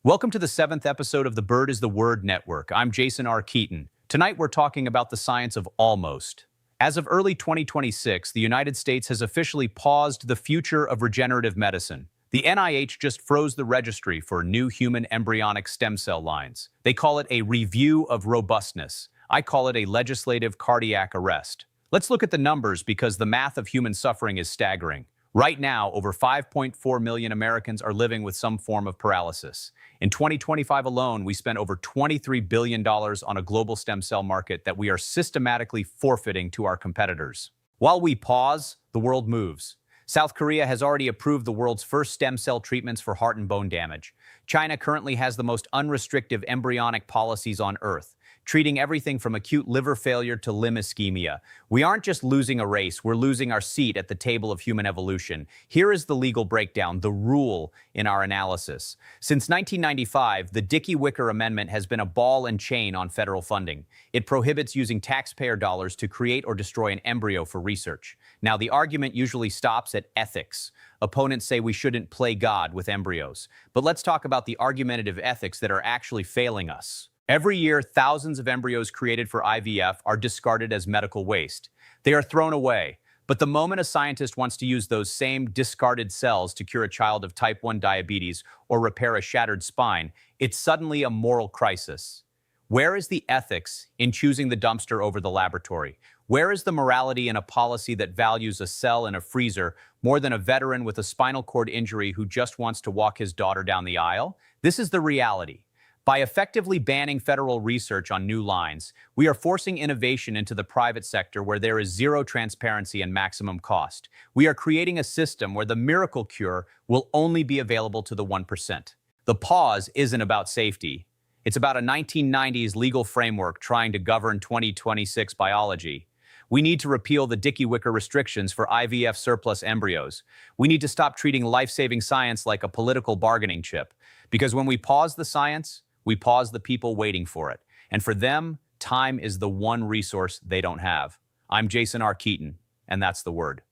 Welcome to the 7th episode of the Bird is the Word Network. I'm Jason R. Keaton. Tonight we're talking about the science of almost. As of early 2026, the United States has officially paused the future of regenerative medicine. The NIH just froze the registry for new human embryonic stem cell lines. They call it a review of robustness. I call it a legislative cardiac arrest. Let's look at the numbers because the math of human suffering is staggering. Right now, over 5.4 million Americans are living with some form of paralysis. In 2025 alone, we spent over $23 billion on a global stem cell market that we are systematically forfeiting to our competitors. While we pause, the world moves. South Korea has already approved the world's first stem cell treatments for heart and bone damage. China currently has the most unrestrictive embryonic policies on Earth, treating everything from acute liver failure to limb ischemia. We aren't just losing a race, we're losing our seat at the table of human evolution. Here is the legal breakdown, the rule in our analysis. Since 1995, the Dickey-Wicker Amendment has been a ball and chain on federal funding. It prohibits using taxpayer dollars to create or destroy an embryo for research. Now, the argument usually stops at ethics. Opponents say we shouldn't play God with embryos. But let's talk about the argumentative ethics that are actually failing us. Every year, thousands of embryos created for IVF are discarded as medical waste. They are thrown away. But the moment a scientist wants to use those same discarded cells to cure a child of type 1 diabetes or repair a shattered spine, it's suddenly a moral crisis. Where is the ethics in choosing the dumpster over the laboratory? Where is the morality in a policy that values a cell in a freezer more than a veteran with a spinal cord injury who just wants to walk his daughter down the aisle? This is the reality. By effectively banning federal research on new lines, we are forcing innovation into the private sector where there is zero transparency and maximum cost. We are creating a system where the miracle cure will only be available to the 1%. The pause isn't about safety. It's about a 1990s legal framework trying to govern 2026 biology. We need to repeal the Dickey-Wicker restrictions for IVF surplus embryos. We need to stop treating life-saving science like a political bargaining chip. Because when we pause the science, we pause the people waiting for it. And for them, time is the one resource they don't have. I'm Jason R. Keaton, and that's the word.